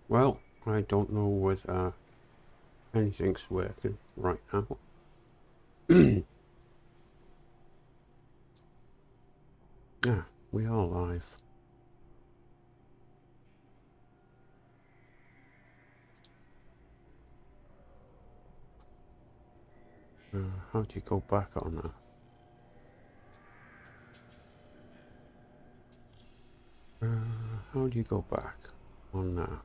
Well, I don't know whether anything's working right now. Yeah, we are live. How do you go back on that? How do you go back on that?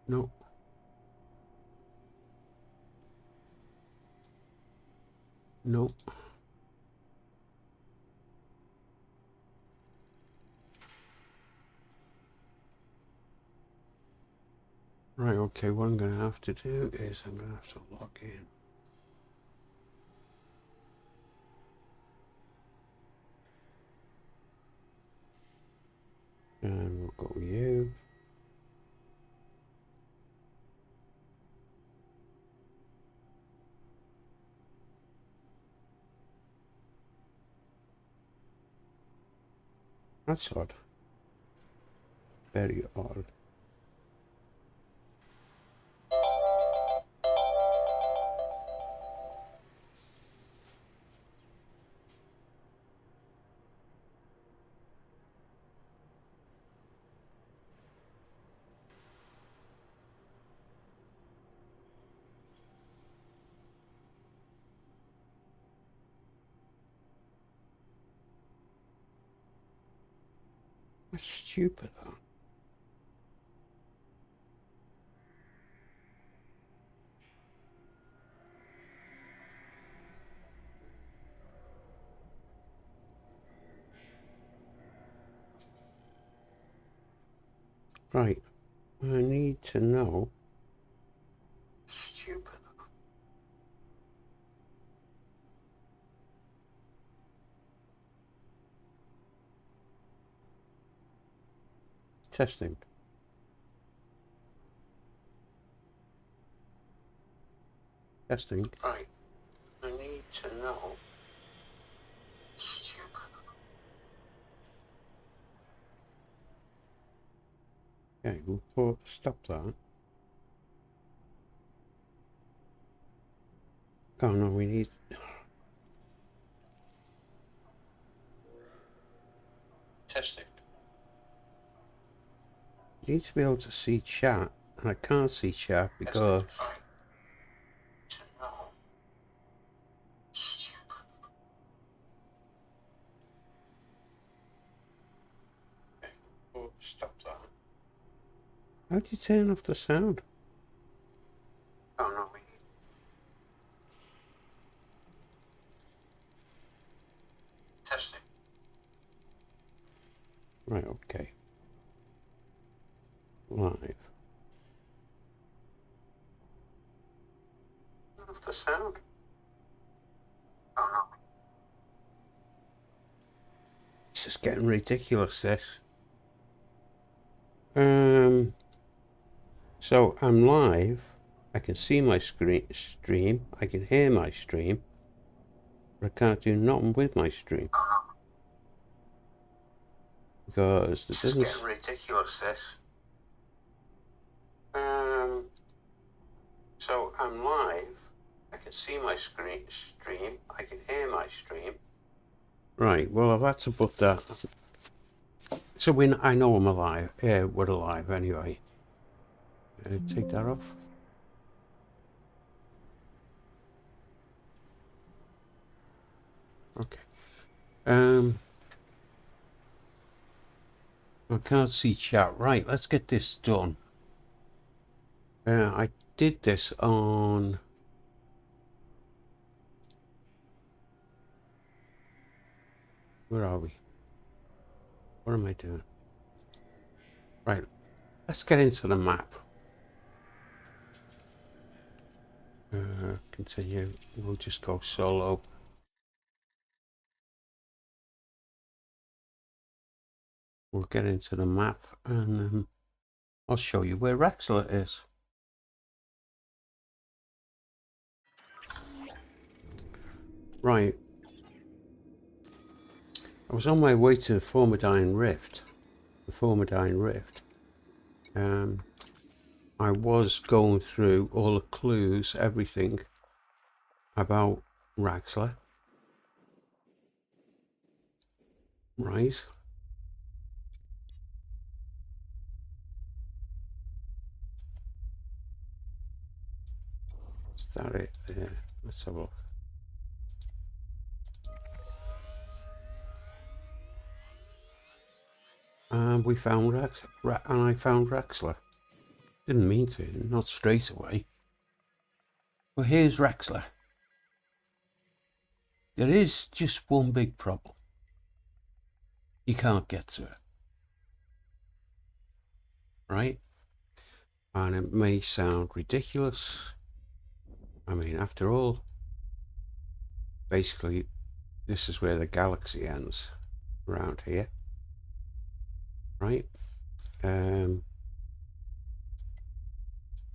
No. No. Right, okay, what I'm going to have to do is I'm going to have to log in. And we'll go you. That's odd. Very odd. That's stupid, though. Right, I need to know. Stupid. Testing. Testing. Right, I need to know. Stupid. Okay, we'll stop that. Oh no, we need... Testing. You need to be able to see chat, and I can't see chat because... Stop that. How do you turn off the sound? Oh no, we need... Testing. Right, okay. Live. Turn off the sound. Oh no. This is getting ridiculous, this. So I'm live. I can see my stream. I can hear my stream. But I can't do nothing with my stream. Because this is getting ridiculous, this. So I'm live. I can see my stream. I can hear my stream. Right, well I've had to put that. So I know I'm alive. Yeah, we're alive anyway. Take that off. Okay. I can't see chat. Right, let's get this done. I did this on... Where are we? What am I doing? Right, let's get into the map. Continue. We'll just go solo. We'll get into the map and I'll show you where Raxxla is. Right. I was on my way to the Formidine Rift. I was going through all the clues, everything about Raxxla. Right. Is that it there? Let's have a look. And we found I found Raxxla. Didn't mean to, not straight away. But here's Raxxla. There is just one big problem. You can't get to it. Right? And it may sound ridiculous. I mean, after all, basically, this is where the galaxy ends, around here. Right?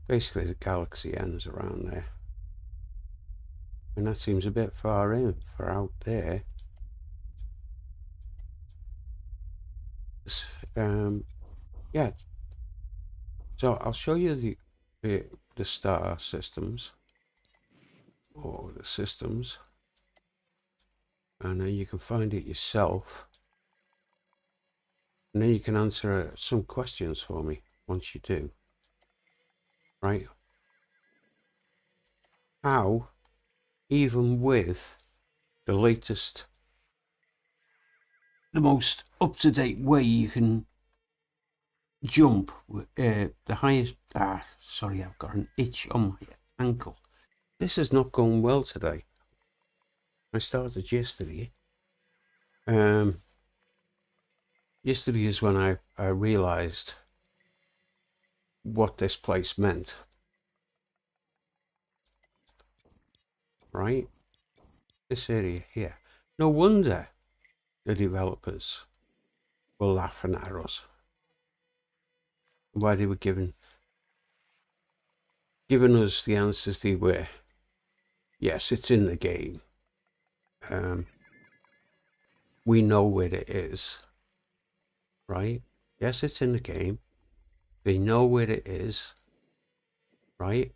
Basically, the galaxy ends around there. And that seems a bit far in for out there. Yeah. So I'll show you the star systems, or the systems, and then you can find it yourself. And then you can answer some questions for me once you do. Right? How, even with the latest, the most up-to-date way you can jump, the highest, sorry, I've got an itch on my ankle. This is not going well today. I started yesterday. Yesterday is when I realized what this place meant. Right? This area here. No wonder the developers were laughing at us. Why they were giving us the answers they were. Yes, it's in the game. We know where it is. Right? Yes, it's in the game. They know where it is. Right?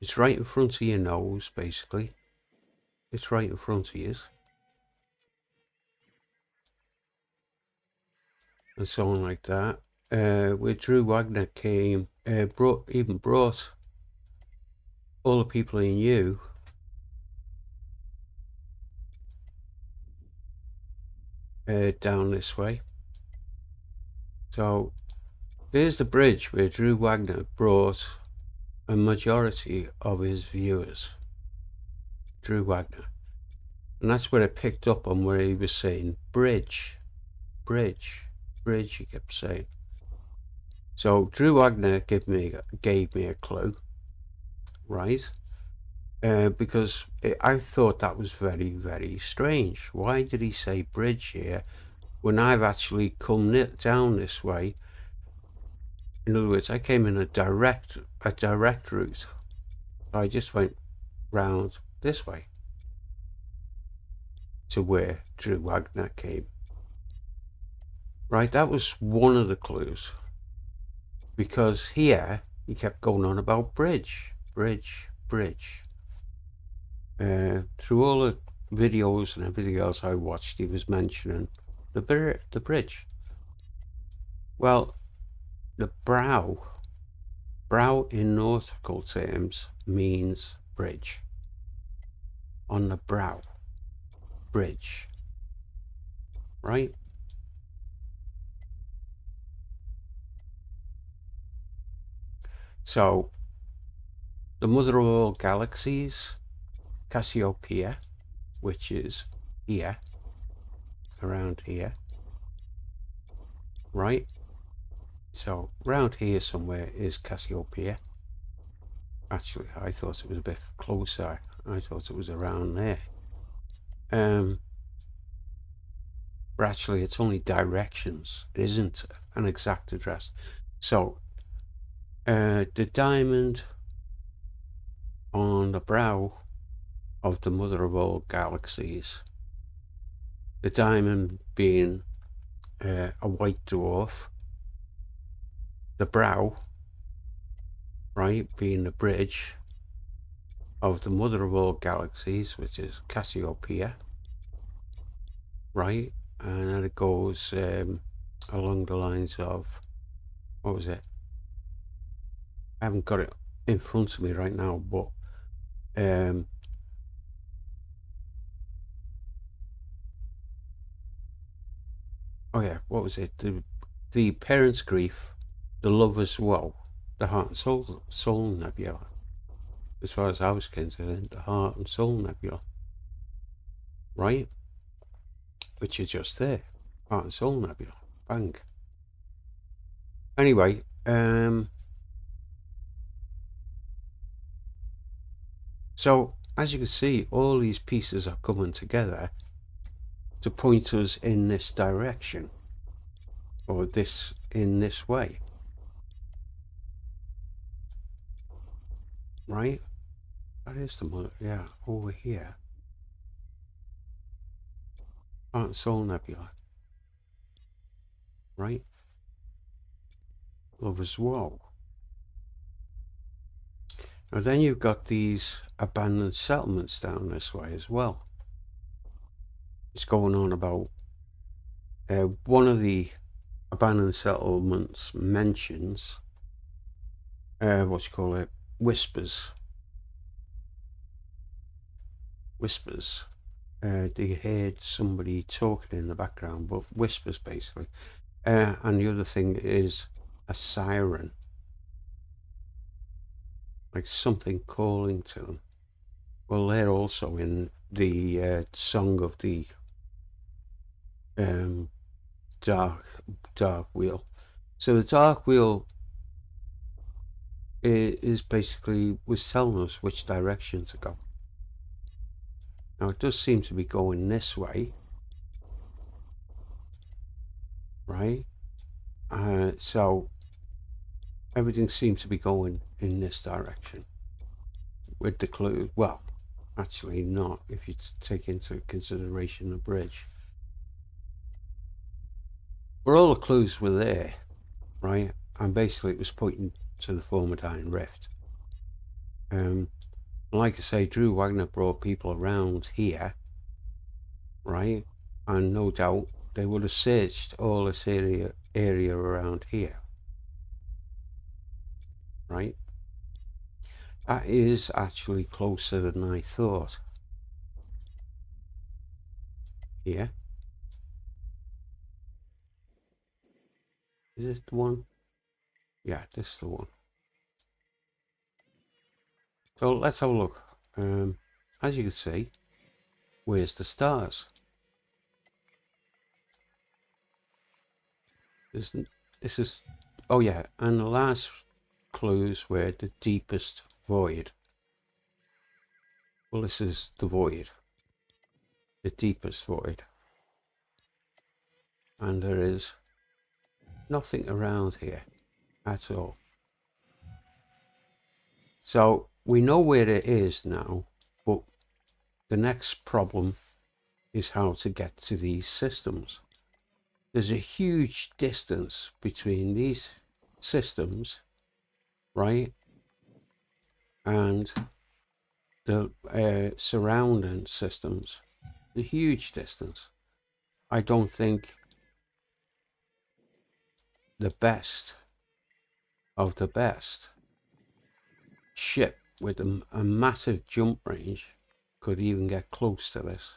It's right in front of your nose, basically. It's right in front of you. And so on like that. Where Drew Wagner came, brought all the people he knew down this way. So there's the bridge where Drew Wagner brought a majority of his viewers. Drew Wagner. And that's where I picked up on where he was saying bridge, bridge, bridge, he kept saying. So Drew Wagner gave me a clue, right? Because I thought that was very, very strange. Why did he say bridge here when I've actually come down this way? In other words, I came in a direct route. I just went round this way to where Drew Wagner came. Right, that was one of the clues. Because here, he kept going on about bridge, bridge, bridge. Through all the videos and everything else I watched, he was mentioning the bridge. Well, the brow in nautical terms means bridge. On the brow, bridge. Right? So, the mother of all galaxies, Cassiopeia, which is here, around here, right? So, around here somewhere is Cassiopeia. Actually, I thought it was a bit closer. I thought it was around there. But actually, it's only directions. It isn't an exact address. So, the diamond on the brow of the mother of all galaxies. The diamond being a white dwarf. The brow, right, being the bridge of the mother of all galaxies, which is Cassiopeia, right? And then it goes along the lines of, what was it? I haven't got it in front of me right now, but oh yeah, what was it? The parent's grief, the lover's woe, the heart and soul nebula. As far as I was concerned, the heart and soul nebula, right? Which are just there, heart and soul nebula, bang. Anyway, so as you can see, all these pieces are coming together to point us in this direction, or in this way, right? That is the mother, yeah, over here. Heart and soul nebula, right? Lover's woe. Now then you've got these abandoned settlements down this way as well. It's going on about one of the abandoned settlements mentions what you call it, whispers. They heard somebody talking in the background, but whispers basically. And the other thing is a siren, like something calling to them. Well, they're also in the song of the dark wheel. So the dark wheel is basically was telling us which direction to go. Now it does seem to be going this way, right? So everything seems to be going in this direction with the clue. Well, actually not, if you take into consideration the bridge. But all the clues were there, right? And basically it was pointing to the Formidine Rift. Like I say, Drew Wagner brought people around here, right? And no doubt they would have searched all this area around here, right? That is actually closer than I thought. Here. Is this the one? Yeah, this is the one. So let's have a look. As you can see, where's the stars? This is, oh yeah, and the last clues were the deepest void. Well, this is the void, the deepest void. And there is nothing around here at all. So we know where it is now, but the next problem is how to get to these systems. There's a huge distance between these systems, right, and the surrounding systems. A huge distance. I don't think the best of the best ship with a massive jump range could even get close to this.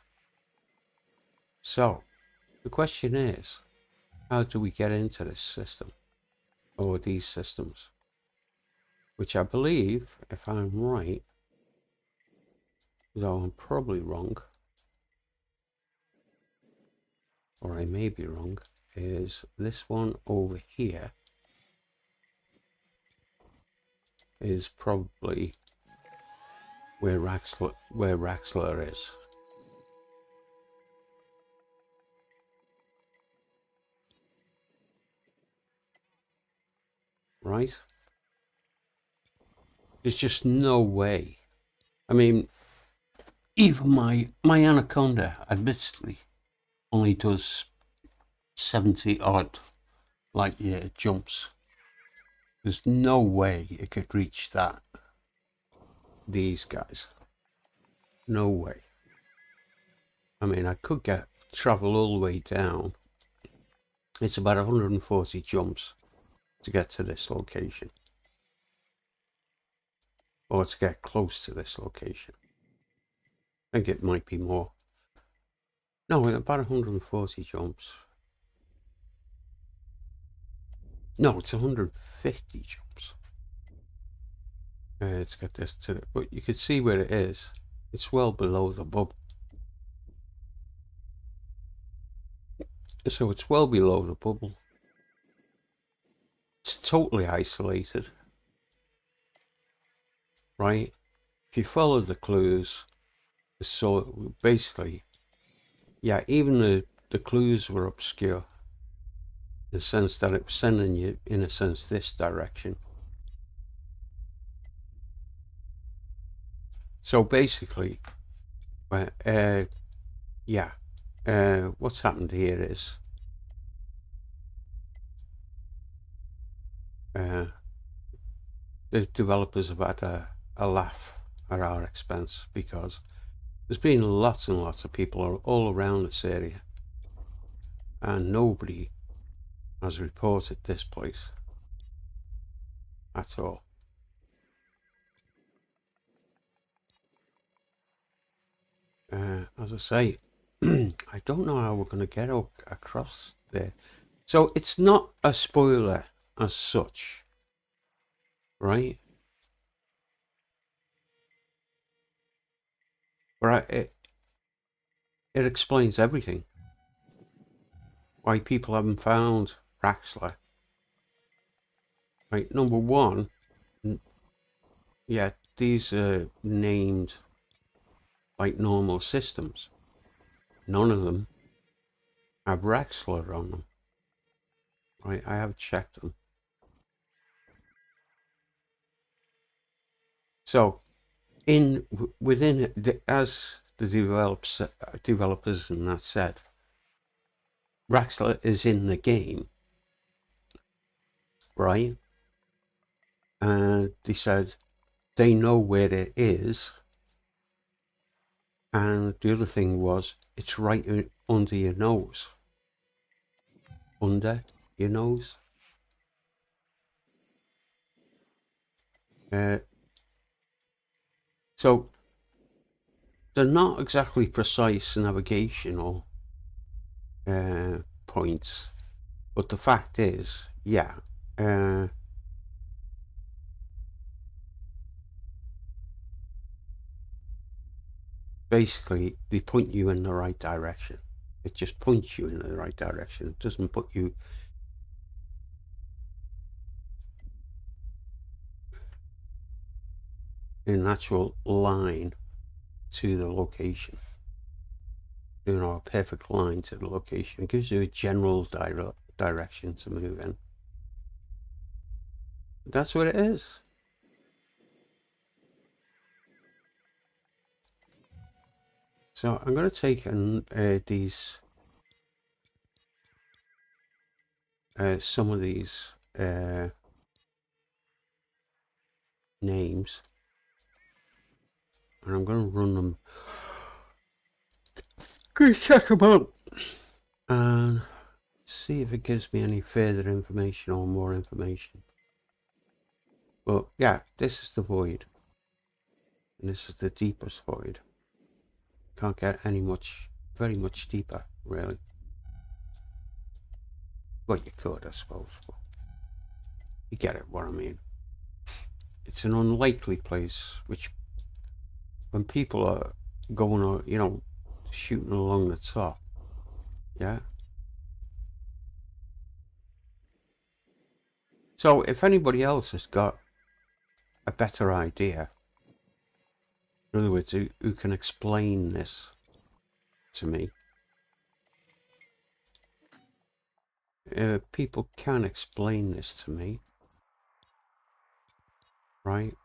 So the question is, how do we get into this system, or these systems? Which I believe, if I'm right, though I'm probably wrong, or I may be wrong, is this one over here is probably where Raxxla is. Right? There's just no way. I mean, Even my Anaconda, admittedly, only does 70 odd light year jumps. There's no way it could reach that. These guys. No way. I mean, I could travel all the way down. It's about 140 jumps to get to this location. Or to get close to this location. I think it might be more. No, about 140 jumps. No, it's 150 jumps. To get this to it. But you can see where it is. It's well below the bubble. So it's well below the bubble. It's totally isolated. Right? If you follow the clues, so basically, yeah, even the clues were obscure. In the sense that it was sending you, in a sense, this direction. So basically, yeah, what's happened here is the developers have had a laugh at our expense, because there's been lots and lots of people all around this area, and nobody has reported this place at all. As I say, I don't know how we're going to get across there. So it's not a spoiler as such, right? But it explains everything. Why people haven't found Raxxla. Right, number one, yeah, these are named like normal systems. None of them have Raxxla on them. Right, I have checked them. So, within as the developers and that said, Raxxla is in the game, right? And they said they know where it is. And the other thing was, it's right under your nose. Under your nose. So they're not exactly precise navigational points, but the fact is, yeah, basically they point you in the right direction. It just points you in the right direction. It doesn't put you in an actual line to the location. You know, a perfect line to the location. It gives you a general direction to move in. That's what it is. So I'm going to take these, some of these names, and I'm going to run them. Go check them out and see if it gives me any further information or more information. But yeah, this is the void, and this is the deepest void. Can't get very much deeper, really. Well, you could, I suppose, but you get it, what I mean. It's an unlikely place, which when people are going, you know, shooting along the top, yeah. So if anybody else has got a better idea, in other words, who can explain this to me, people can explain this to me, right?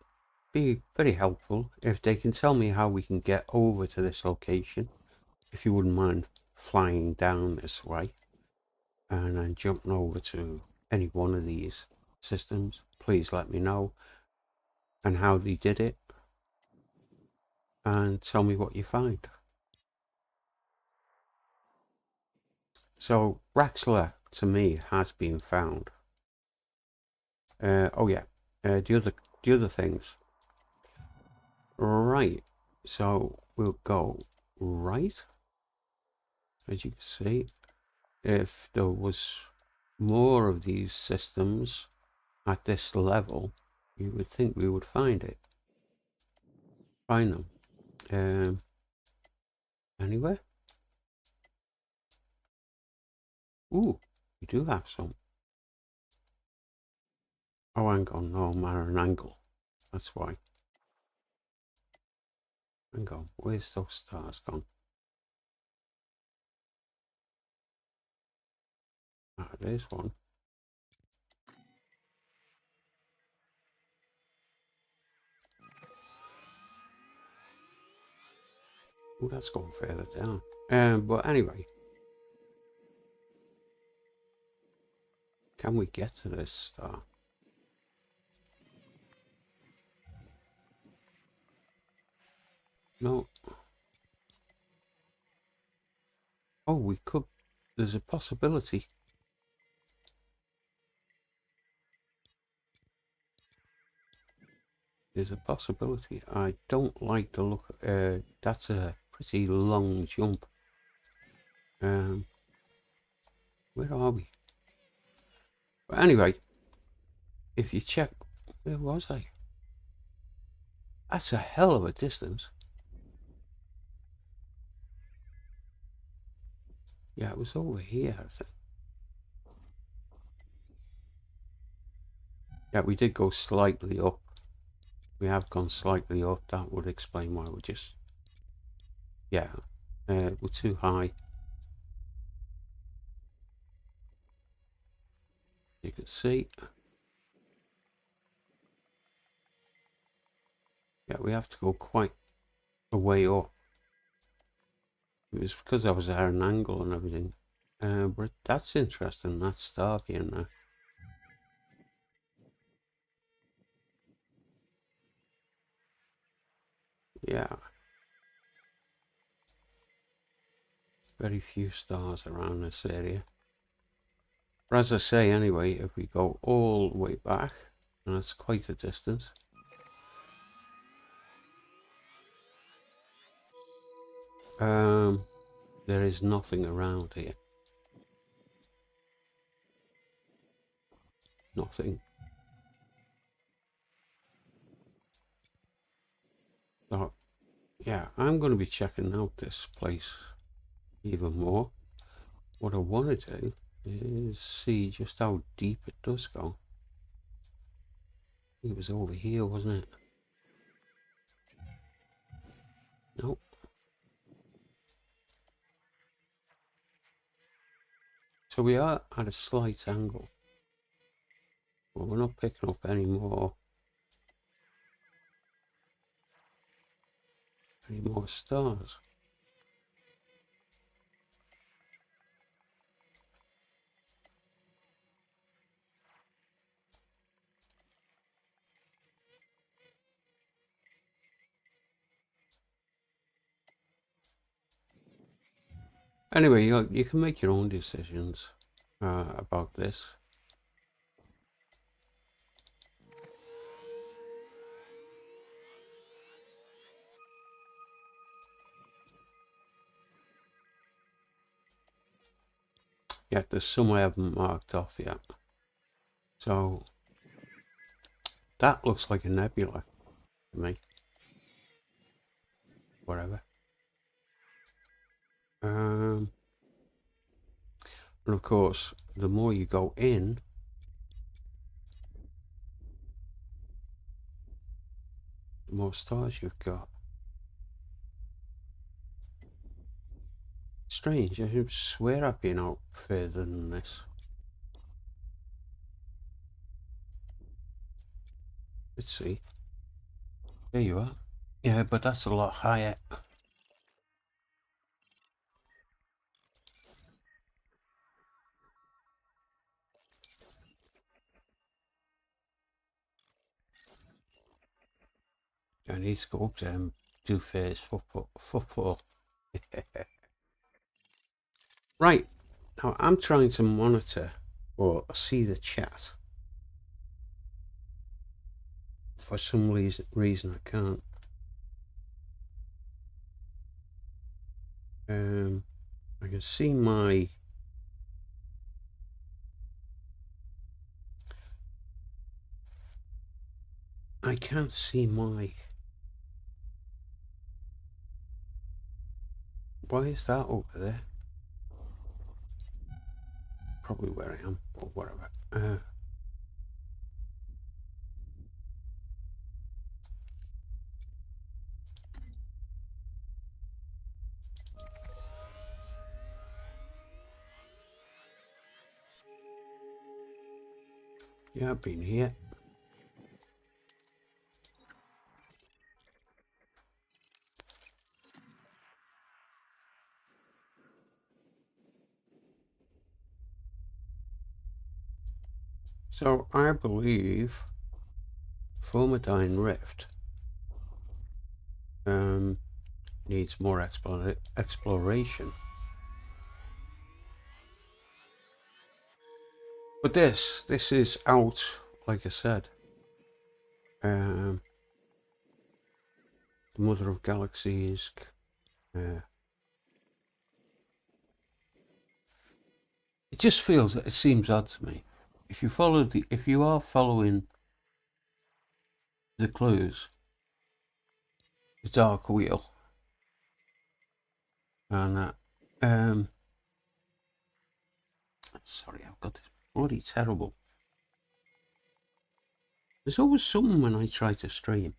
be very helpful if they can tell me how we can get over to this location, if you wouldn't mind flying down this way and then jumping over to any one of these systems. Please let me know and how they did it and tell me what you find. So Raxxla to me has been found. Oh yeah, the other things. Right, so we'll go right. As you can see, if there was more of these systems at this level, you would think we would find them. Anywhere? Ooh, we do have some. Oh, hang on, no, I'm at an angle. That's why. Hang on, where's those stars gone? Ah, there's one. Oh, that's gone further down. But anyway, can we get to this star? No. Oh, we could. There's a possibility. There's a possibility. I don't like the look. That's a pretty long jump. Where are we? But anyway, if you check, where was I? That's a hell of a distance. Yeah, it was over here, I think. Yeah, we did go slightly up. We have gone slightly up. That would explain why we're just... Yeah, we're too high. You can see. Yeah, we have to go quite a way up. It was because I was at an angle and everything. But that's interesting. That's Starkey in there. Yeah. Very few stars around this area. But as I say, anyway, if we go all the way back, and that's quite a distance. There is nothing around here. Nothing. So, yeah, I'm going to be checking out this place even more. What I want to do is see just how deep it does go. It was over here, wasn't it? Nope. So we are at a slight angle. But we're not picking up any more stars. Anyway, you can make your own decisions about this. Yeah, there's some I haven't marked off yet. So that looks like a nebula to me. Whatever. And of course, the more you go in, the more stars you've got. Strange, I swear I've been out further than this. Let's see. There you are. Yeah, but that's a lot higher. I need to go up there and do first football. Right, now I'm trying to monitor or see the chat. For some reason I can't. I can see my... I can't see my... Why is that over there? Probably where I am, or whatever. Yeah, I've been here. So I believe Formidine Rift needs more exploration. But this is out, like I said. The Mother of Galaxies. It just feels, it seems odd to me. If you are following the clues, the Dark Wheel, and sorry, I've got this bloody terrible. There's always something when I try to stream.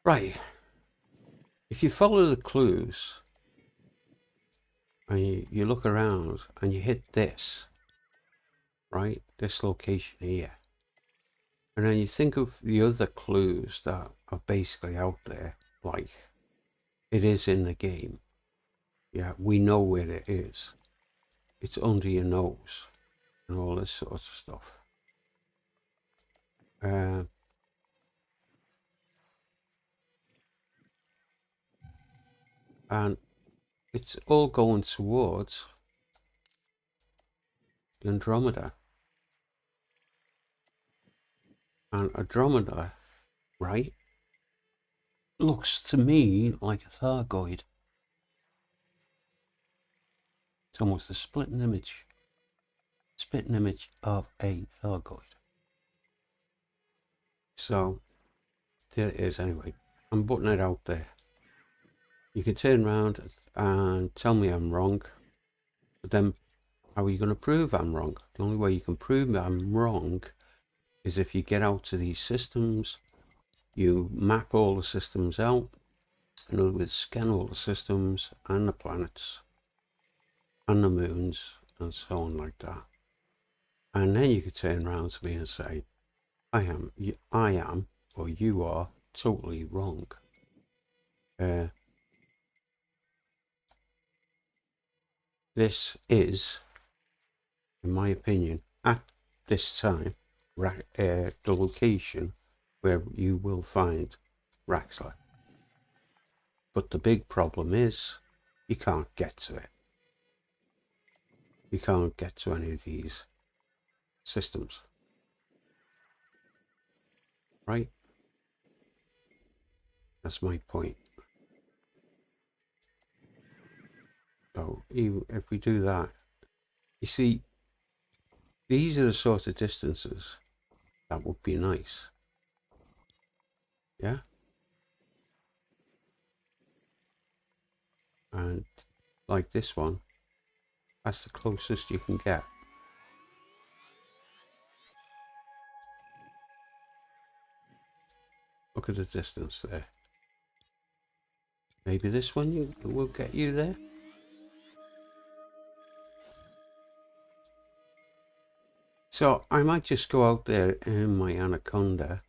Right. If you follow the clues and you look around and you hit this, right, this location here, and then you think of the other clues that are basically out there, like it is in the game. Yeah, we know where it is. It's under your nose and all this sort of stuff. And it's all going towards the Andromeda. And Andromeda, right, looks to me like a Thargoid. It's almost a spitting image of a Thargoid. So there it is anyway. I'm putting it out there. You can turn around and tell me I'm wrong, but then how are you going to prove I'm wrong? The only way you can prove I'm wrong is if you get out to these systems, you map all the systems out, in other words, scan all the systems and the planets and the moons and so on like that. And then you could turn around to me and say, I am, or you are totally wrong. This is, in my opinion, at this time, the location where you will find Raxxla. But the big problem is you can't get to it. You can't get to any of these systems. Right? That's my point. So if we do that, you see, these are the sort of distances that would be nice. Yeah? And like this one, that's the closest you can get. Look at the distance there. Maybe this one will get you there. So I might just go out there in my Anaconda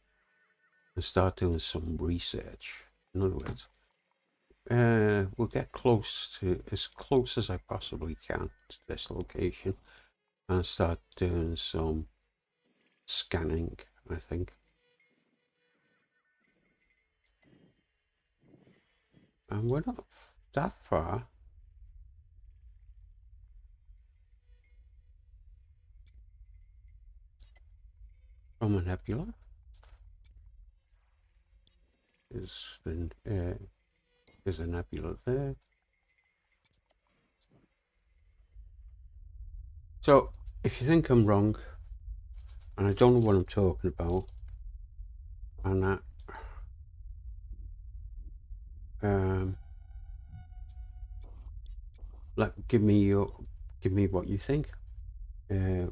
and start doing some research. In other words, we'll get as close as I possibly can to this location and start doing some scanning, I think. And we're not that far. From a nebula. There's a nebula there. So, if you think I'm wrong, and I don't know what I'm talking about, and give me what you think,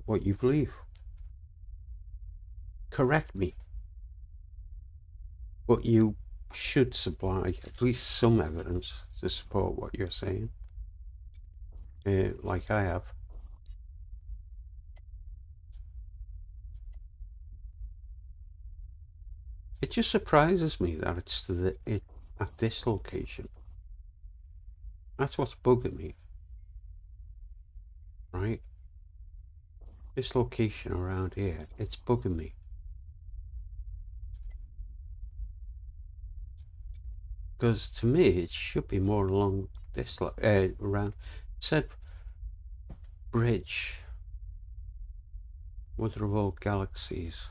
what you believe. Correct me, but you should supply at least some evidence to support what you're saying, like I have. It just surprises me that it's at this location. That's what's bugging me, right? This location around here, it's bugging me. Because to me, it should be more along this around. It said bridge, mother of all galaxies.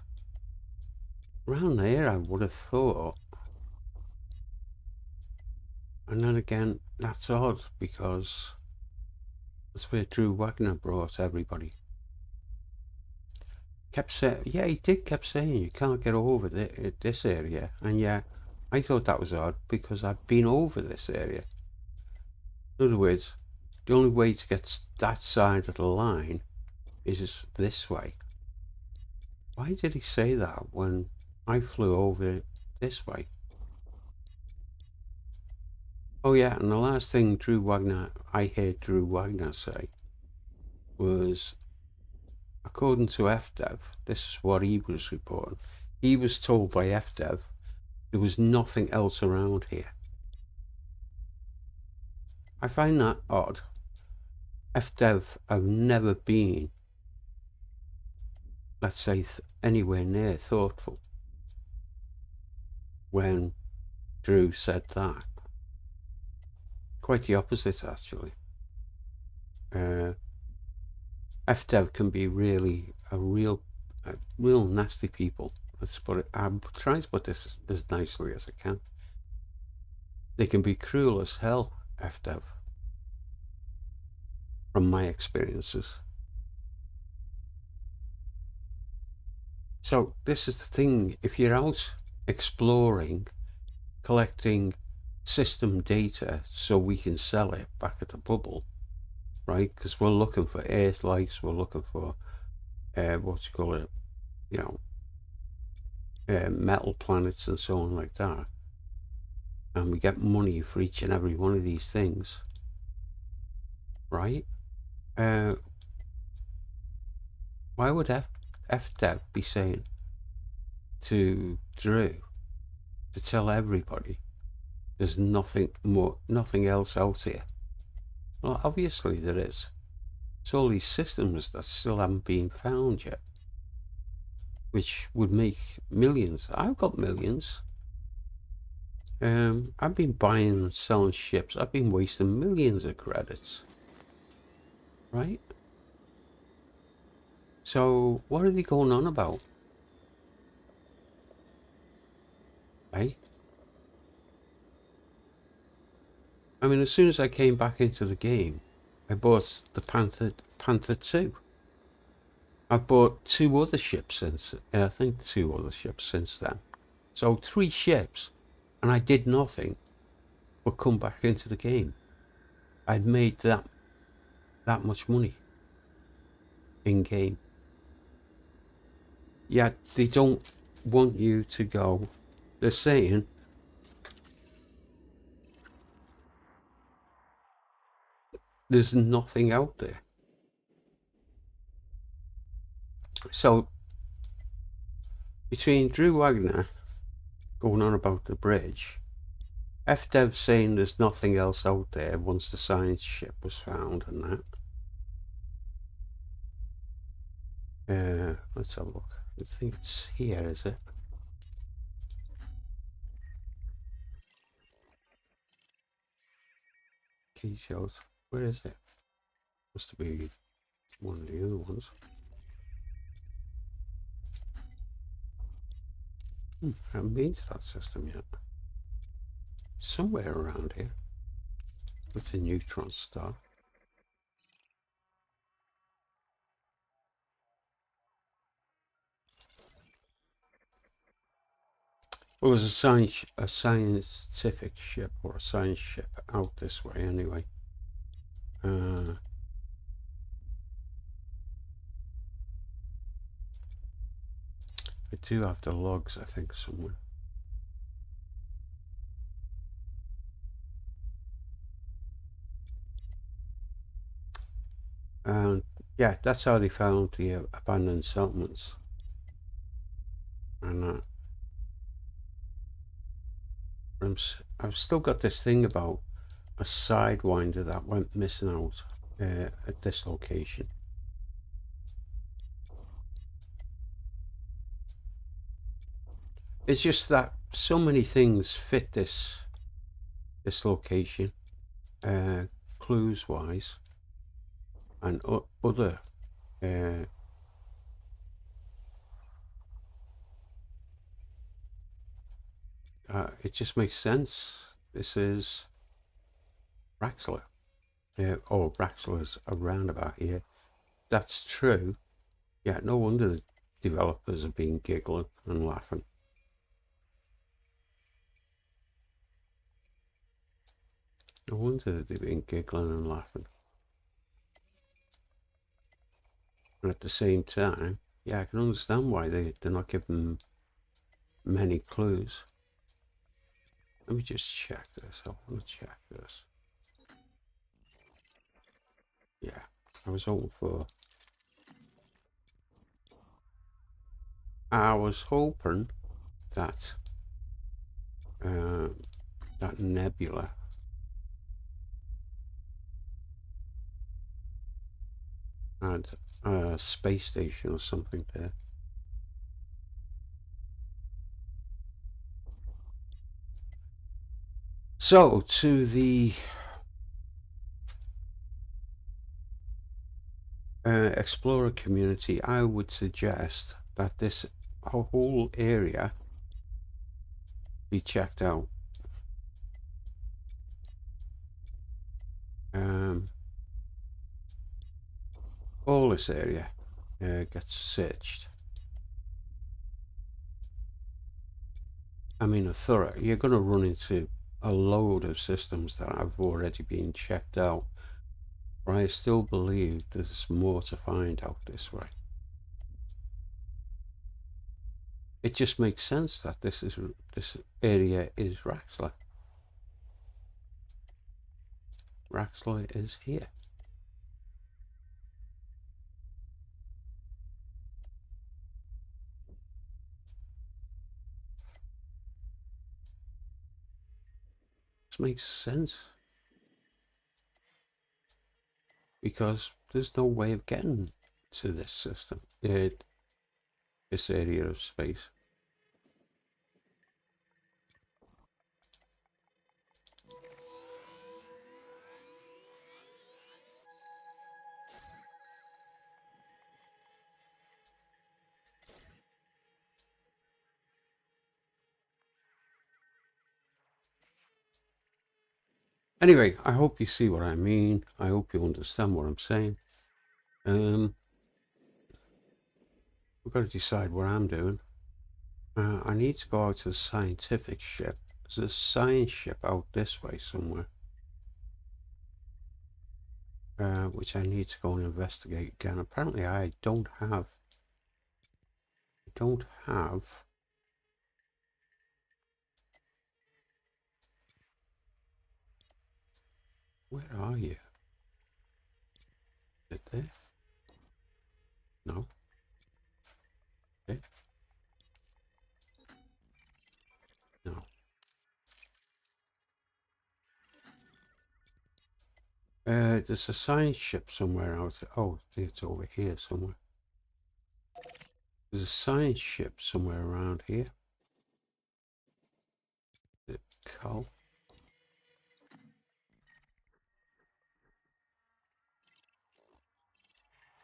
Around there, I would have thought. And then again, that's odd because that's where Drew Wagner brought everybody. Kept saying, yeah, he kept saying you can't get over this area, and yeah, I thought that was odd because I've been over this area. In other words, the only way to get that side of the line is this way. Why did he say that when I flew over this way? Oh yeah, and the last thing I heard Drew Wagner say was, according to FDev, this is what he was reporting. He was told by FDev there was nothing else around here. I find that odd. FDev have never been, let's say, anywhere near thoughtful when Drew said that. Quite the opposite, actually. FDev can be really real nasty people. Let's put it. I'm trying to put this as nicely as I can. They can be cruel as hell, FDev. From my experiences. So this is the thing. If you're out exploring, collecting system data so we can sell it back at the bubble, right? Because we're looking for Earth-likes, we're looking for metal planets and so on like that, and we get money for each and every one of these things, right? Why would FDev be saying to Drew to tell everybody there's nothing else out here? Well, obviously there is. It's all these systems that still haven't been found yet, which would make millions. I've got millions. I've been buying and selling ships. I've been wasting millions of credits, right? So what are they going on about? Eh? I mean, as soon as I came back into the game, I bought the Panther 2. I've bought 2 other ships since, I think 2 other ships since then. So 3 ships, and I did nothing but come back into the game. I'd made that much money in game. Yet they don't want you to go. They're saying there's nothing out there. So between Drew Wagner going on about the bridge. FDev saying there's nothing else out there once the science ship was found and that. Let's have a look. I think it's here, is it? Key shows. Where is it? Must be one of the other ones. I haven't been to that system yet. Somewhere around here. With a neutron star. Well, there's a scientific ship or a science ship out this way anyway. I do have the logs, I think, somewhere. And yeah, that's how they found the abandoned settlements. And I've still got this thing about a sidewinder that went missing out at this location. It's just that so many things fit this location, clues wise, and other it just makes sense. This is Raxxla. Oh, Raxxla's around about here. That's true. Yeah, no wonder the developers have been giggling and laughing. No wonder they've been giggling and laughing. And at the same time, yeah, I can understand why they're not giving many clues. Let me just check this. I want to check this. Yeah, I was hoping for... I was hoping that that nebula had a space station or something there. So, to the explorer community, I would suggest that this whole area be checked out. All this area gets searched. I mean, you're going to run into a load of systems that have already been checked out, but I still believe there's more to find out this way. It just makes sense that this area is Raxxla. Raxxla is here. This makes sense. Because there's no way of getting to this system, this area of space. Anyway, I hope you see what I mean. I hope you understand what I'm saying. We've got to decide what I'm doing. I need to go out to the scientific ship. There's a science ship out this way somewhere, which I need to go and investigate again. Apparently, I don't have. Where are you? Is it there? No. Okay. There's a science ship somewhere out. Oh, it's over here somewhere. There's a science ship somewhere around here. Is it coal?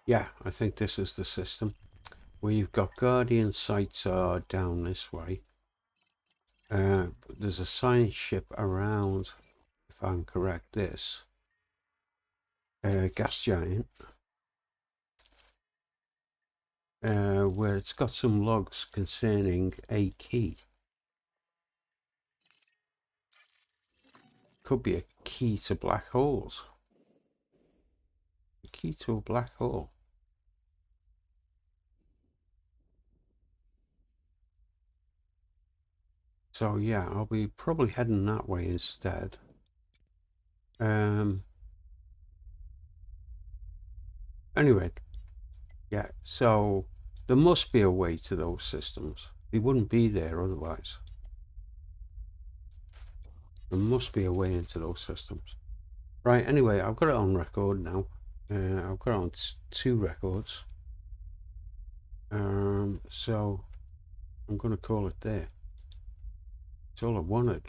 Yeah, I think this is the system. Where you've got Guardian sites are down this way. There's a science ship around, if I'm correct, this. Gas giant. Where it's got some logs concerning a key. Could be a key to black holes. A key to a black hole. So yeah, I'll be probably heading that way instead. Anyway, yeah, so there must be a way to those systems. They wouldn't be there otherwise. There must be a way into those systems. Right, anyway, I've got it on record now. I've got it on 2 records. So I'm going to call it there. It's all I wanted.